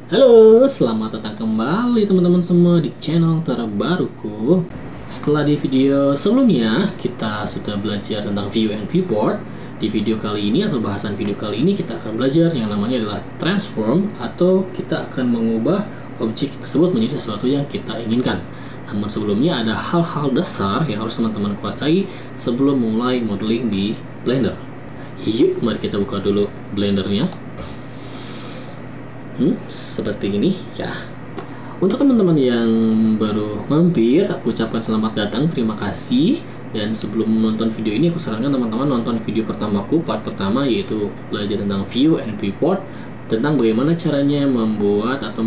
Halo, selamat datang kembali teman-teman semua di channel terbaruku. Setelah di video sebelumnya kita sudah belajar tentang view and viewport. Di video kali ini atau bahasan video kali ini kita akan belajar yang namanya adalah transform, atau kita akan mengubah objek tersebut menjadi sesuatu yang kita inginkan. Namun sebelumnya ada hal-hal dasar yang harus teman-teman kuasai sebelum mulai modeling di Blender. Yuk, mari kita buka dulu Blendernya. Seperti ini ya. Untuk teman-teman yang baru mampir, aku ucapkan selamat datang, terima kasih. Dan sebelum menonton video ini, aku sarankan teman-teman nonton video pertamaku, part pertama, yaitu belajar tentang view and viewport, tentang bagaimana caranya membuat atau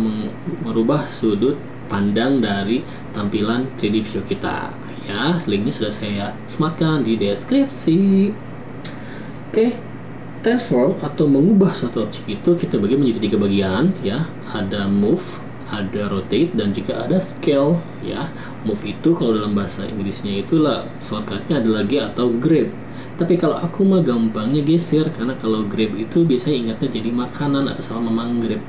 merubah sudut pandang dari tampilan 3D view kita. Ya, linknya sudah saya sematkan di deskripsi. Oke. Transform atau mengubah suatu objek itu kita bagi menjadi 3 bagian ya. Ada move, ada rotate, dan juga ada scale ya. Move itu kalau dalam bahasa Inggrisnya itulah shortcutnya adalah G atau grab. Tapi kalau aku mah gampangnya geser, karena kalau grab itu biasanya ingatnya jadi makanan atau sama memang grab.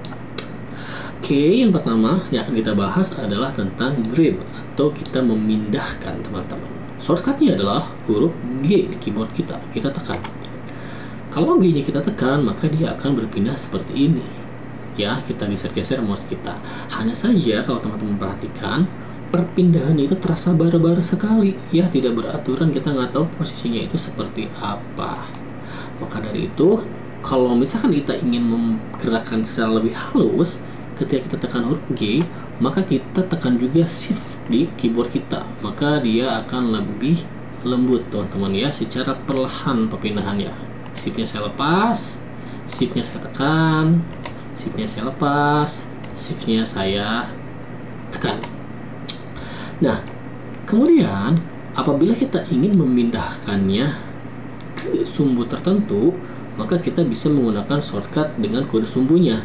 Oke, yang pertama yang akan kita bahas adalah tentang grab atau kita memindahkan, teman-teman. Shortcutnya adalah huruf G di keyboard kita tekan. Kalau G-nya kita tekan, maka dia akan berpindah seperti ini. Ya, kita geser-geser mouse kita. Hanya saja kalau teman-teman perhatikan, perpindahan itu terasa barbar sekali. Ya, tidak beraturan, kita nggak tahu posisinya itu seperti apa. Maka dari itu, kalau misalkan kita ingin menggerakkan secara lebih halus, ketika kita tekan huruf G, maka kita tekan juga Shift di keyboard kita. Maka dia akan lebih lembut, teman-teman ya, secara perlahan perpindahannya. Shift-nya saya lepas, Shift-nya saya tekan, Shift-nya saya lepas, Shift-nya saya tekan. Nah, kemudian apabila kita ingin memindahkannya ke sumbu tertentu, maka kita bisa menggunakan shortcut dengan kode sumbunya.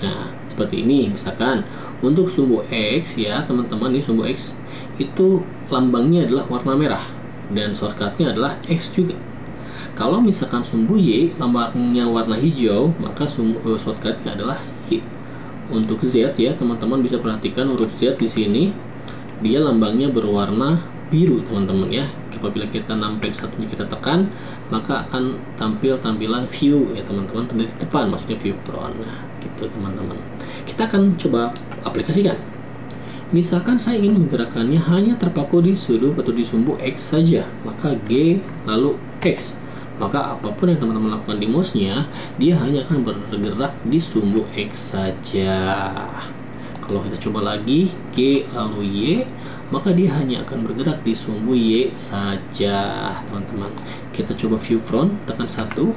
Nah, seperti ini. Misalkan untuk sumbu X ya, teman-teman, ini sumbu X itu lambangnya adalah warna merah dan shortcutnya adalah X juga. Kalau misalkan sumbu Y lambangnya warna hijau, maka shortcutnya adalah Y. Untuk Z ya, teman-teman bisa perhatikan huruf Z di sini dia lambangnya berwarna biru, teman-teman ya. Apabila kita numpad satunya kita tekan, maka akan tampil tampilan view ya, teman-teman, dari depan, maksudnya view front. Nah, gitu teman-teman. Kita akan coba aplikasikan. Misalkan saya ingin menggerakkannya hanya terpaku di sudut atau di sumbu X saja, maka G lalu X. Maka apapun yang teman-teman lakukan di mouse-nya, dia hanya akan bergerak di sumbu X saja. Kalau kita coba lagi G lalu Y, maka dia hanya akan bergerak di sumbu Y saja, teman-teman. Kita coba view front, tekan 1,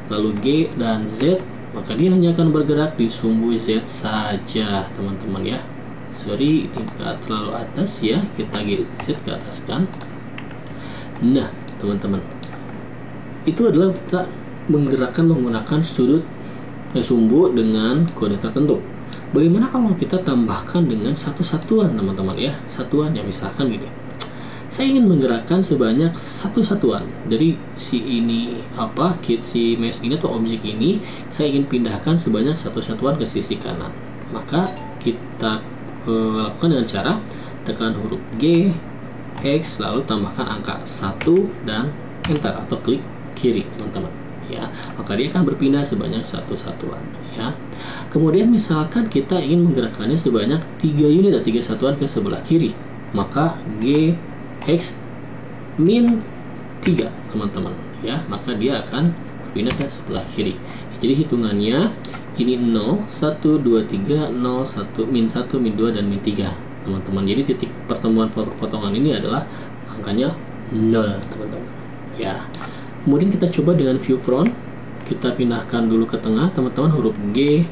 lalu G dan Z, maka dia hanya akan bergerak di sumbu Z saja, teman-teman ya. Sorry, ini terlalu atas ya, kita Z ke atas kan. Nah, teman-teman, itu adalah kita menggerakkan menggunakan sudut sumbu dengan kode tertentu. Bagaimana kalau kita tambahkan dengan satu satuan, teman-teman ya? Satuannya misalkan gini. Saya ingin menggerakkan sebanyak satu satuan dari si ini si mesh ini atau objek ini, saya ingin pindahkan sebanyak satu satuan ke sisi kanan. Maka kita lakukan dengan cara tekan huruf G, X, lalu tambahkan angka 1 dan enter atau klik kiri, teman-teman ya. Maka dia akan berpindah sebanyak satu satuan ya. Kemudian misalkan kita ingin menggerakkannya sebanyak 3 unit atau 3 satuan ke sebelah kiri, maka G X min 3, teman-teman ya. Maka dia akan berpindah ke sebelah kiri. Jadi hitungannya ini 0 1 2 3 0 1 min 1 min 2 dan min 3, teman-teman. Jadi titik pertemuan perpotongan ini adalah angkanya 0, teman-teman ya. Kemudian kita coba dengan view front, kita pindahkan dulu ke tengah, teman-teman, huruf G,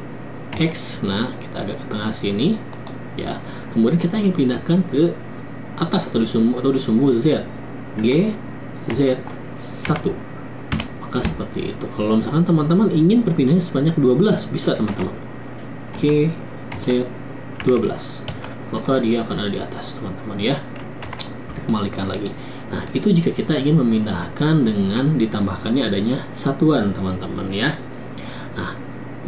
X. Nah, kita agak ke tengah sini ya. Kemudian kita ingin pindahkan ke atas atau di sumbu Z, G, Z 1. Maka seperti itu. Kalau misalkan teman-teman ingin perpindahannya sebanyak 12, bisa, teman-teman. G, Z 12. Maka dia akan ada di atas, teman-teman ya. Kembalikan lagi. Nah, itu jika kita ingin memindahkan dengan ditambahkannya adanya satuan, teman-teman ya. Nah,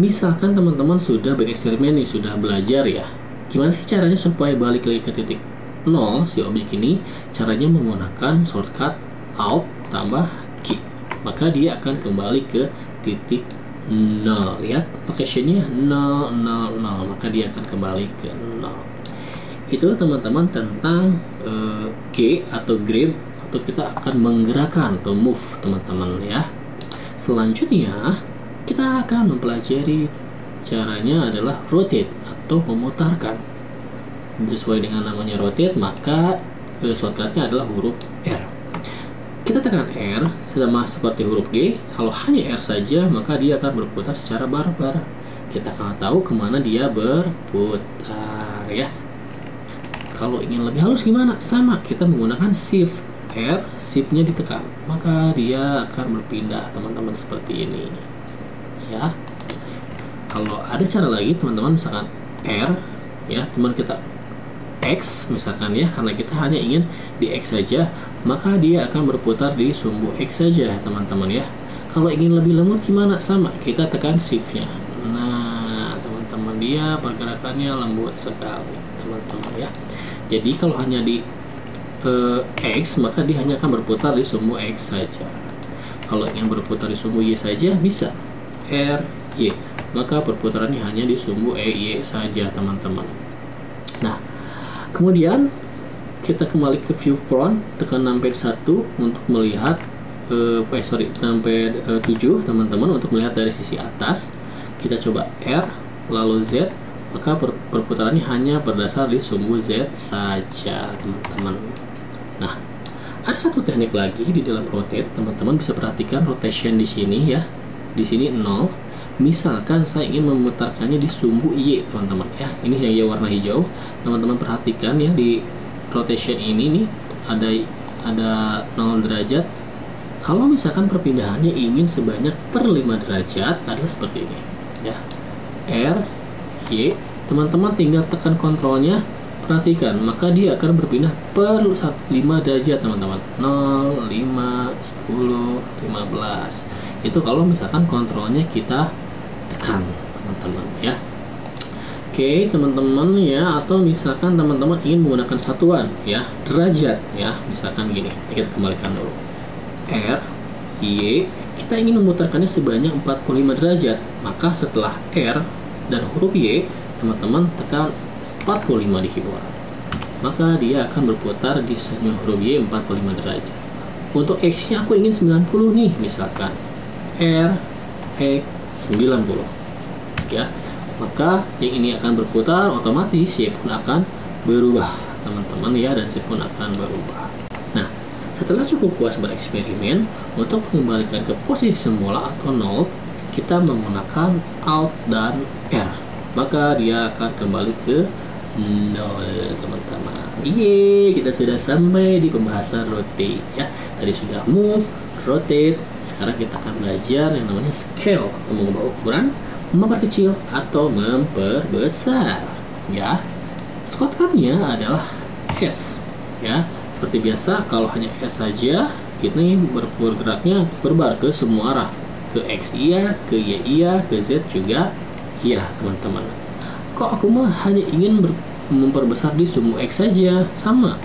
Misalkan teman-teman sudah bereksperimen nih, sudah belajar ya, gimana sih caranya supaya balik lagi ke titik 0 si objek ini? Caranya menggunakan shortcut Alt tambah Q, maka dia akan kembali ke titik 0. Lihat locationnya 0, 0, 0, maka dia akan kembali ke 0. Itu teman-teman tentang G atau grab, atau kita akan menggerakkan atau move teman-teman ya. Selanjutnya kita akan mempelajari caranya adalah rotate atau memutarkan. Sesuai dengan namanya rotate, maka shortcutnya adalah huruf R. Kita tekan R sama seperti huruf G. Kalau hanya R saja, maka dia akan berputar secara barbar. Kita akan tahu kemana dia berputar ya. Kalau ingin lebih halus gimana? Sama, kita menggunakan shift R, shiftnya ditekan, maka dia akan berpindah teman-teman seperti ini ya. Kalau ada cara lagi teman-teman, misalkan R ya, teman kita X misalkan ya, karena kita hanya ingin di X saja, maka dia akan berputar di sumbu X saja teman-teman ya. Kalau ingin lebih lembut gimana? Sama, kita tekan shiftnya. Nah teman-teman, dia pergerakannya lembut sekali teman-teman ya. Jadi kalau hanya di X, maka dia hanya akan berputar di sumbu X saja. Kalau ingin berputar di sumbu Y saja, bisa R, Y, maka perputarannya hanya di sumbu Y saja teman-teman. Nah kemudian kita kembali ke viewport, tekan numpad 1 untuk melihat numpad 7 teman-teman, untuk melihat dari sisi atas. Kita coba R lalu Z, maka perputarannya hanya berdasar di sumbu Z saja teman-teman. Nah, ada satu teknik lagi di dalam rotate, teman-teman bisa perhatikan rotation di sini ya. Di sini 0. Misalkan saya ingin memutarkannya di sumbu Y teman-teman ya. Ini yang warna hijau. Teman-teman perhatikan ya, di rotation ini nih ada 0 derajat. Kalau misalkan perpindahannya ingin sebanyak per 5 derajat, adalah seperti ini ya. R, Y, teman-teman tinggal tekan kontrolnya, perhatikan, maka dia akan berpindah per 5 derajat teman-teman. 0, 5, 10, 15. Itu kalau misalkan kontrolnya kita tekan teman-teman ya. Oke teman-teman ya, atau misalkan teman-teman ingin menggunakan satuan ya, derajat ya, misalkan gini, kita kembalikan dulu. R, Y, kita ingin memutarkannya sebanyak 45 derajat, maka setelah R dan huruf Y, teman-teman tekan 45 di keyboard, maka dia akan berputar di senyum huruf Y 45 derajat. Untuk X nya aku ingin 90 nih, misalkan R, X 90 ya, maka yang ini akan berputar, otomatis Y pun akan berubah teman-teman ya, dan Y pun akan berubah. Nah setelah cukup puas bereksperimen, untuk mengembalikan ke posisi semula atau 0, kita menggunakan Alt dan R, maka dia akan kembali ke 0 teman-teman. Yeay, kita sudah sampai di pembahasan rotate ya. Tadi sudah move, rotate, sekarang kita akan belajar yang namanya scale, atau mengubah ukuran, memperkecil atau memperbesar ya. Shortcutnya adalah S ya. Seperti biasa, kalau hanya S saja, kita bergeraknya berbar ke semua arah, ke X iya, ke Y iya, ke Z juga iya teman-teman. Kok aku mah hanya ingin memperbesar di sumbu X saja, sama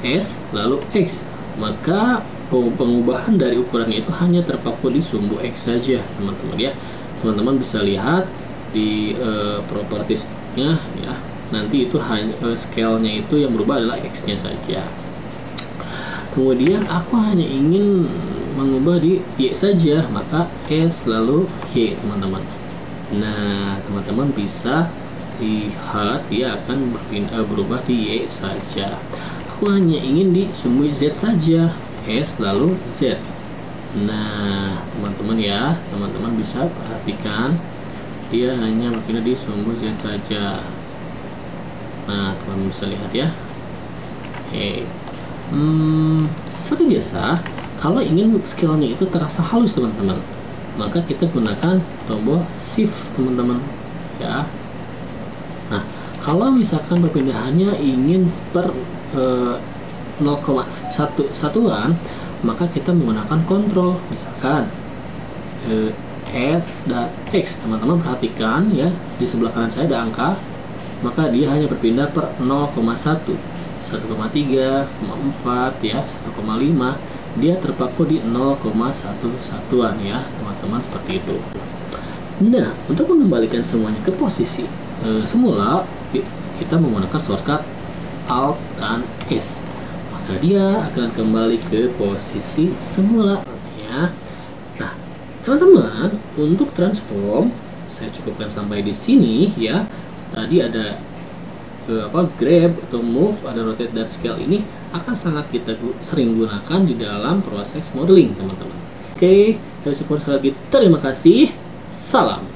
S lalu X, maka pengubahan dari ukurannya itu hanya terpaku di sumbu X saja teman-teman ya. Teman-teman bisa lihat di propertiesnya ya, nanti itu hanya scale-nya itu yang berubah adalah X nya saja. Kemudian aku hanya ingin mengubah di Y saja, maka S lalu Y teman-teman. Nah teman-teman bisa lihat dia akan berubah di Y saja. Aku hanya ingin di sumbu Z saja, S lalu Z. Nah teman-teman ya, teman-teman bisa perhatikan dia hanya berpindah di sumbu Z saja. Nah teman-teman bisa lihat ya. Oke. Seperti biasa, kalau ingin scale-nya itu terasa halus teman-teman, maka kita gunakan tombol shift teman-teman ya. Nah kalau misalkan perpindahannya ingin per 0,1 satuan, maka kita menggunakan kontrol, misalkan S dan X. Teman-teman perhatikan ya, di sebelah kanan saya ada angka, maka dia hanya berpindah per 0,1, 1,3, 0,4 ya, 1,5. Dia terpaku di 0,1 satuan ya teman-teman, seperti itu. Nah, untuk mengembalikan semuanya ke posisi semula, kita menggunakan shortcut Alt dan S, maka dia akan kembali ke posisi semula ya. Nah teman-teman, untuk transform saya cukupkan sampai di sini ya. Tadi ada grab atau move, ada rotate dan scale, ini akan sangat kita sering gunakan di dalam proses modeling teman-teman. Oke, saya ucapkan sekali lagi terima kasih. Salam.